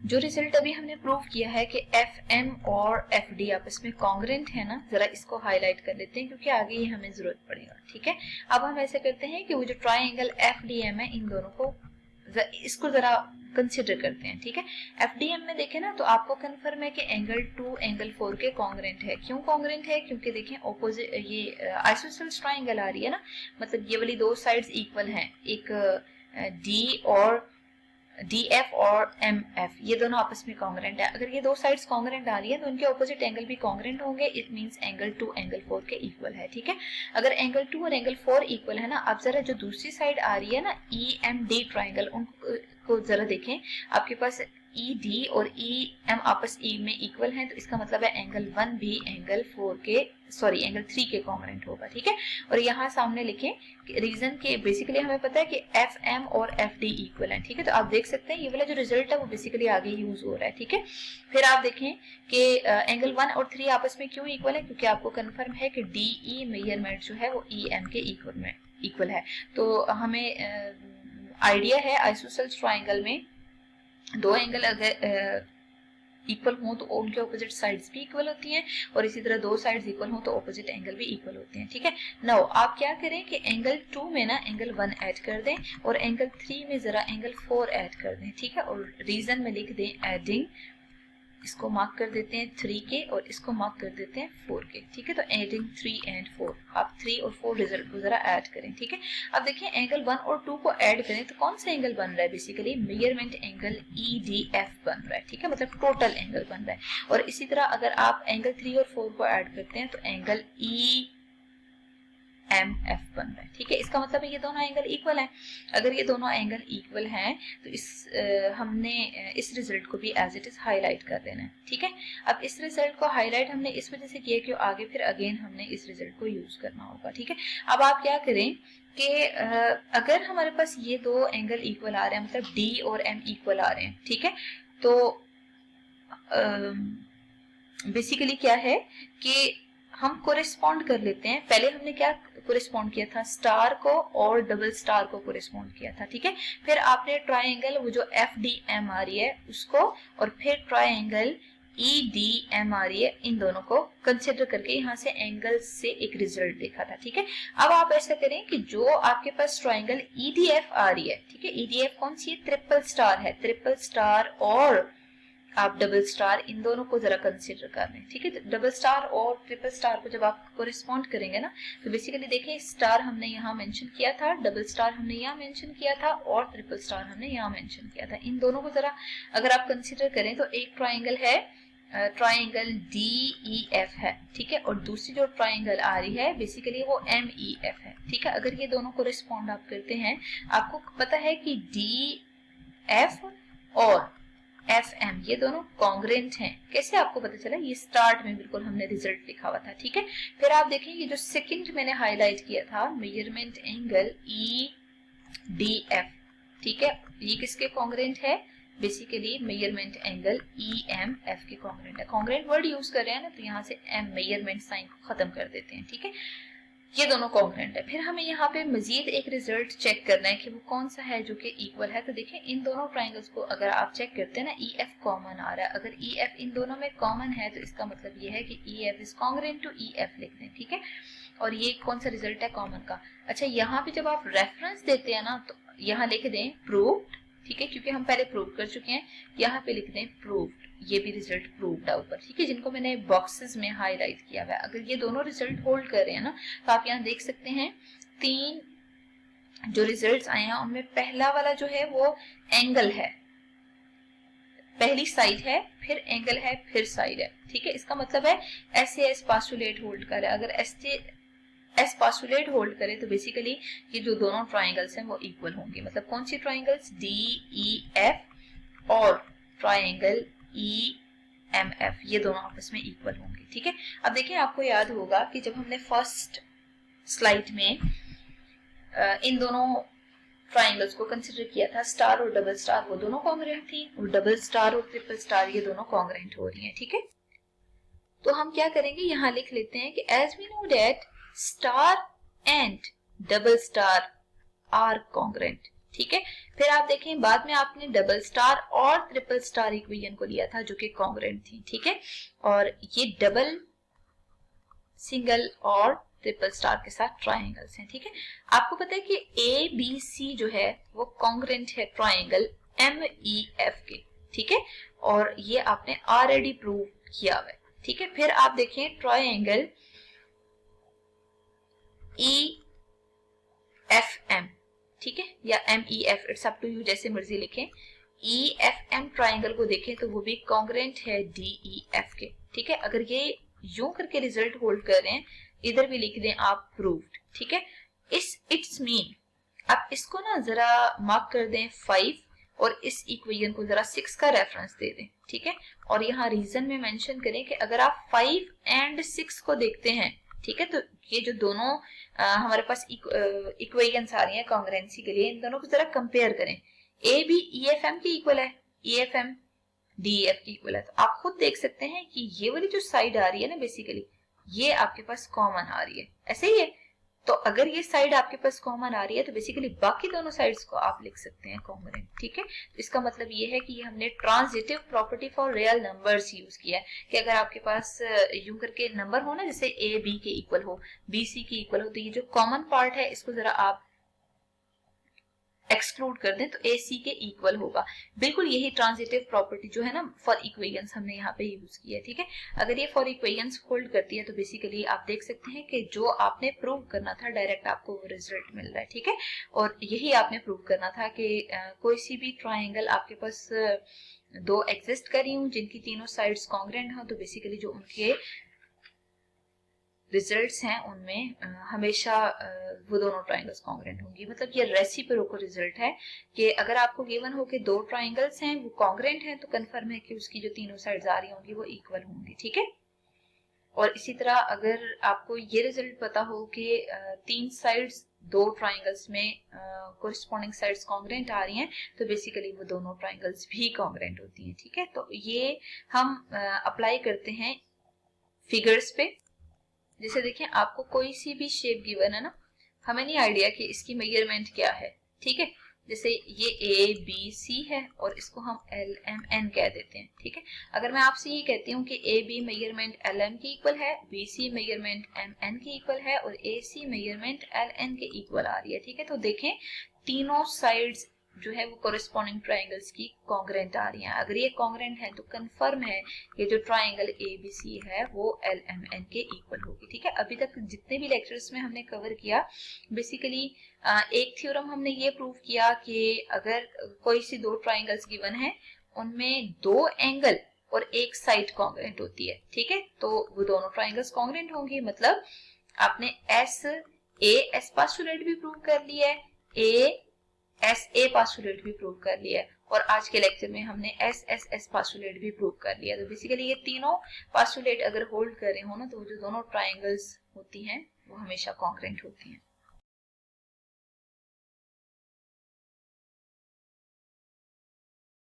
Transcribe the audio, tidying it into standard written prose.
जो रिजल्ट अभी हमने प्रूव किया है कि एफ एम और एफ डी आपस में कॉन्ग्रेंट है ना, जरा इसको हाईलाइट कर लेते हैं क्योंकि आगे ये हमें जरूरत पड़ेगा। ठीक है, अब हम ऐसे करते हैं कि वो जो ट्राइंगल एफ डी एम है, इन दोनों को इसको जरा कंसिडर करते हैं। ठीक है, एफ डी एम में देखें ना तो आपको कंफर्म है कि एंगल 2 एंगल 4 के कॉन्ग्रेंट है। क्यों कॉन्ग्रेंट है? क्योंकि देखें ऑपोजिट ये आइसोसेलेस ट्राइंगल आ रही है ना, मतलब ये वाली दो साइड्स इक्वल हैं, एक डी और डी एफ और एम एफ, ये दोनों आपस में कॉन्ग्रेंट है। अगर ये दो साइड्स कॉन्ग्रेंट आ रही है तो उनके ऑपोजिट एंगल भी कॉन्ग्रेंट होंगे। इट मींस एंगल 2 एंगल 4 के इक्वल है। ठीक है, अगर एंगल 2 और एंगल 4 इक्वल है ना, अब जरा जो दूसरी साइड आ रही है ना ई एम डी ट्राइंगल, उनको जरा देखें। आपके पास ई डी और ई एम आपस ई में इक्वल हैं, तो इसका मतलब है एंगल 1 भी एंगल 3 के कॉन्ग्रेंट होगा। ठीक है, और यहाँ सामने लिखें रीजन के बेसिकली हमें पता है कि एफ एम और एफ डी इक्वल है। ठीक है, तो आप देख सकते हैं ये वाला जो रिजल्ट है वो बेसिकली आगे यूज हो रहा है। ठीक है, फिर आप देखें कि एंगल 1 और 3 आपस में क्यों इक्वल है, क्योंकि आपको कंफर्म है कि डी ई मेजरमेंट जो है वो ई एम के इक्वल है। तो हमें आइडिया है आइसोसेलेस ट्राइंगल में दो एंगल अगर इक्वल हो तो उनके ऑपोजिट साइड्स भी इक्वल होती हैं, और इसी तरह दो साइड्स इक्वल हो तो ऑपोजिट एंगल भी इक्वल होते हैं। ठीक है, नाउ आप क्या करें कि एंगल 2 में ना एंगल 1 ऐड कर दें और एंगल 3 में जरा एंगल 4 ऐड कर दें। ठीक है, और रीजन में लिख दें एडिंग, इसको मार्क कर देते हैं 3 के और इसको मार्क कर देते हैं 4 के। ठीक है, तो एडिंग 3 एंड 4, आप 3 और 4 रिजल्ट को जरा ऐड करें। ठीक है, अब देखिए एंगल 1 और 2 को ऐड करें तो कौन सा एंगल बन रहा है? Basically measurement angle E D F बन रहा है। ठीक है, मतलब टोटल एंगल बन रहा है। और इसी तरह अगर आप एंगल 3 और 4 को ऐड करते हैं तो एंगल ई एम एफ बन रहा है। ठीक है, इसका मतलब है ये दोनों एंगल इक्वल हैं। अगर ये दोनों एंगल इक्वल हैं तो हमने इस रिजल्ट को भी एज इट इज हाईलाइट कर देना है। ठीक है, अब इस रिजल्ट को हाईलाइट हमने इस वजह से किया कि आगे फिर अगेन हमने इस रिजल्ट को यूज करना होगा। ठीक है, अब आप क्या करें कि अगर हमारे पास ये दो एंगल इक्वल आ रहे हैं, मतलब डी और एम इक्वल आ रहे हैं, ठीक है, तो बेसिकली क्या है कि हम कोरिस्पॉन्ड कर लेते हैं। पहले हमने क्या कोरिस्पॉन्ड किया था? स्टार को और डबल स्टार को कोरिस्पॉन्ड किया था। ठीक है, फिर आपने ट्राइंगल वो जो एफ डी एम आ रही है उसको, और फिर ट्राइंगल ई डी एम आ रही है, इन दोनों को कंसिडर करके यहाँ से एंगल से एक रिजल्ट देखा था। ठीक है, अब आप ऐसा करें कि जो आपके पास ट्राइंगल ई डी एफ आ रही है, ठीक है, ई डी एफ कौन सी है? ट्रिपल स्टार है। ट्रिपल स्टार और आप डबल स्टार, इन दोनों को जरा कंसिडर कर लें। ठीक है, डबल स्टार और ट्रिपल स्टार को जब आप कोरिस्पॉन्ड करेंगे ना तो बेसिकली देखें स्टार हमने यहाँ मेंशन किया था, डबल स्टार हमने यहाँ मेंशन किया था और ट्रिपल स्टार हमने यहाँ मेंशन किया था। इन दोनों को जरा अगर आप कंसिडर करें तो एक ट्राइंगल है ट्राइंगल डी ई एफ है। ठीक है, और दूसरी जो ट्राइंगल आ रही है बेसिकली वो एम ई एफ है। ठीक है, अगर ये दोनों कोरिस्पॉन्ड आप करते हैं, आपको पता है कि डी एफ और एफ एम ये दोनों कॉन्ग्रेंट हैं। कैसे आपको पता चला? ये स्टार्ट में बिल्कुल हमने रिजल्ट लिखा हुआ था। ठीक है, फिर आप देखें ये जो सेकंड मैंने हाईलाइट किया था measurement angle E D F, ठीक है, ये किसके कॉन्ग्रेंट है? Basically measurement angle E M F के कॉन्ग्रेंट है। कॉन्ग्रेंट वर्ड यूज कर रहे हैं ना तो यहाँ से एम मेजरमेंट साइन को खत्म कर देते हैं। ठीक है, ये दोनों कॉन्ग्रेंट है। फिर हमें यहाँ पे मजीद एक रिजल्ट चेक करना है कि वो कौन सा है जो कि इक्वल है। तो देखिए इन दोनों ट्राइंगल्स को अगर आप चेक करते हैं ना, ई एफ कॉमन आ रहा है। अगर ई एफ इन दोनों में कॉमन है तो इसका मतलब ये है कि E F is congruent to E F लिख दें। ठीक है, और ये कौन सा रिजल्ट है? कॉमन का। अच्छा, यहाँ पे जब आप रेफरेंस देते हैं ना तो यहाँ लिख दें प्रूव्ड। ठीक है, क्योंकि हम पहले प्रूव कर चुके हैं। यहाँ पे लिख दें प्रूव्ड, ये भी रिजल्ट प्रूव्ड है ऊपर। ठीक है, जिनको मैंने बॉक्सेस में हाईलाइट किया हुआ है। अगर ये दोनों रिजल्ट होल्ड कर रहे हैं ना तो आप यहाँ देख सकते हैं 3 जो रिजल्ट्स आए हैं उनमें पहला वाला जो है वो एंगल है, पहली साइड है, फिर एंगल है, फिर साइड है। ठीक है, इसका मतलब है एस पास्टुलेट होल्ड कर रहा है। अगर एस पास्टुलेट होल्ड करे तो बेसिकली ये जो दोनों ट्राइंगल्स हैं वो इक्वल होंगे। मतलब कौन सी ट्राइंगल्स? डी ई एफ और ट्राइंगल ई एम एफ, ये दोनों आपस में इक्वल होंगे। ठीक है, अब देखिए आपको याद होगा कि जब हमने फर्स्ट स्लाइड में इन दोनों ट्राइंगल्स को कंसिडर किया था, स्टार और डबल स्टार वो दोनों कॉन्ग्रेंट थी, और डबल स्टार और ट्रिपल स्टार ये दोनों कॉन्ग्रेंट हो रही हैं। ठीक है, तो हम क्या करेंगे, यहाँ लिख लेते हैं कि as we know that star and double star are congruent. ठीक है। फिर आप देखें बाद में आपने डबल स्टार और ट्रिपल स्टार इक्वेशन को लिया था जो कि कॉन्ग्रुएंट थी, ठीक है। और ये डबल, सिंगल और ट्रिपल स्टार के साथ ट्राइंगल्स हैं, ठीक है। आपको पता है कि ए बी सी जो है वो कॉन्ग्रुएंट है ट्राइंगल एम ई एफ के, ठीक है। और ये आपने ऑलरेडी प्रूव किया हुआ है, ठीक है। फिर आप देखें ट्राइंगल ई एफ एम, ठीक है, या M E F, it's up to you, जैसे मर्जी लिखें। ई एफ एम ट्राइंगल को देखें तो वो भी कॉन्ग्रुएंट है डी ई एफ के, ठीक है। अगर ये यूं करके रिजल्ट होल्ड कर रहे हैं, इधर भी लिख दें आप प्रूव्ड, ठीक है। इट्स मीन आप इसको ना जरा मार्क कर दें 5 और इस इक्वेशन को जरा 6 का रेफरेंस दे दें, ठीक है। और यहाँ रीजन में मेंशन करें कि अगर आप 5 एंड 6 को देखते हैं, ठीक है, तो ये जो दोनों हमारे पास इक्वेशंस आ रही हैं कॉन्ग्रुएंसी के लिए, इन दोनों को जरा कंपेयर करें। ए भी ई एफ एम के इक्वल है, E F M D F की इक्वल है, तो आप खुद देख सकते हैं कि ये वाली जो साइड आ रही है ना बेसिकली ये आपके पास कॉमन आ रही है, ऐसे ही है। तो अगर ये साइड आपके पास कॉमन आ रही है तो बेसिकली बाकी दोनों साइड्स को आप लिख सकते हैं कॉन्ग्रुएंट, ठीक है। तो इसका मतलब ये है कि ये हमने transitive property for real numbers use किया है कि अगर आपके पास यूं करके नंबर हो ना, जैसे ए बी के इक्वल हो, बी सी के इक्वल हो, तो ये जो कॉमन पार्ट है इसको जरा आप एक्सक्लूड कर दें तो ए सी के इक्वल होगा। बिल्कुल यही ट्रांजिटिव प्रॉपर्टी जो है ना फॉर इक्वेशंस हमने यहाँ पे यूज की है, ठीक है। अगर ये फॉर इक्वेशंस होल्ड करती है तो बेसिकली आप देख सकते हैं कि जो आपने प्रूव करना था डायरेक्ट आपको वो रिजल्ट मिल रहा है, ठीक है। और यही आपने प्रूव करना था कि कोई सी भी ट्राइंगल आपके पास दो एग्जिस्ट कर रही हूँ जिनकी तीनों साइड्स कॉन्ग्रुएंट हो, तो बेसिकली जो उनके रिजल्ट्स हैं उनमें हमेशा वो दोनों ट्राइंगल्स कॉन्ग्रुएंट होंगी। मतलब ये रेसिप्रोकल रिजल्ट है कि अगर आपको गिवन हो कि दो ट्राइंगल्स हैं वो कॉन्ग्रुएंट हैं तो कंफर्म है कि उसकी जो तीनों साइड्स आ रही होंगी वो इक्वल होंगी, ठीक है। और इसी तरह अगर आपको ये रिजल्ट पता हो कि तीन साइड्स दो ट्राइंगल्स में कोरिस्पोंडिंग साइड्स कॉन्ग्रुएंट आ रही हैं तो बेसिकली वो दोनों ट्राइंगल्स भी कॉन्ग्रुएंट होती हैं, ठीक है। तो ये हम अप्लाई करते हैं फिगर्स पे। जैसे देखिए आपको कोई सी भी शेप गिवन है ना, हमें नहीं आइडिया कि इसकी मेजरमेंट क्या है, ठीक है। जैसे ये ए बी सी है और इसको हम एल एम एन कह देते हैं, ठीक है। अगर मैं आपसे ये कहती हूँ कि A B measurement L M की इक्वल है, B C measurement M N की इक्वल है और A C measurement L N के इक्वल आ रही है, ठीक है। तो देखें तीनों साइड्स जो है वो कोरिस्पोंडिंग ट्राइंगल्स की कॉन्ग्रुएंट आ रही हैं। अगर ये कॉन्ग्रुएंट है तो कंफर्म है कि जो ट्राइंगल ए बी सी है वो एल एम एन के इक्वल होगी, ठीक है। अभी तक जितने भी लेक्चर्स में हमने कवर किया बेसिकली एक थ्योरम हमने ये प्रूव किया कि अगर कोई सी दो ट्राइंगल्स गिवन है उनमें दो एंगल और एक साइड कॉन्ग्रुएंट होती है, ठीक है, तो वो दोनों ट्राइंगल्स कॉन्ग्रुएंट होंगी। मतलब आपने एस पास्टुलेट भी प्रूव कर लिया है, ए पास्टुलेट भी प्रूव कर लिया है और आज के लेक्चर में हमने एस पास्टुलेट भी प्रूव कर लिया। तो बेसिकली ये तीनों पास्टुलेट अगर होल्ड कर रहे हो ना तो जो दोनों ट्राइंगल्स होती हैं वो हमेशा कॉन्ग्रुएंट होती हैं।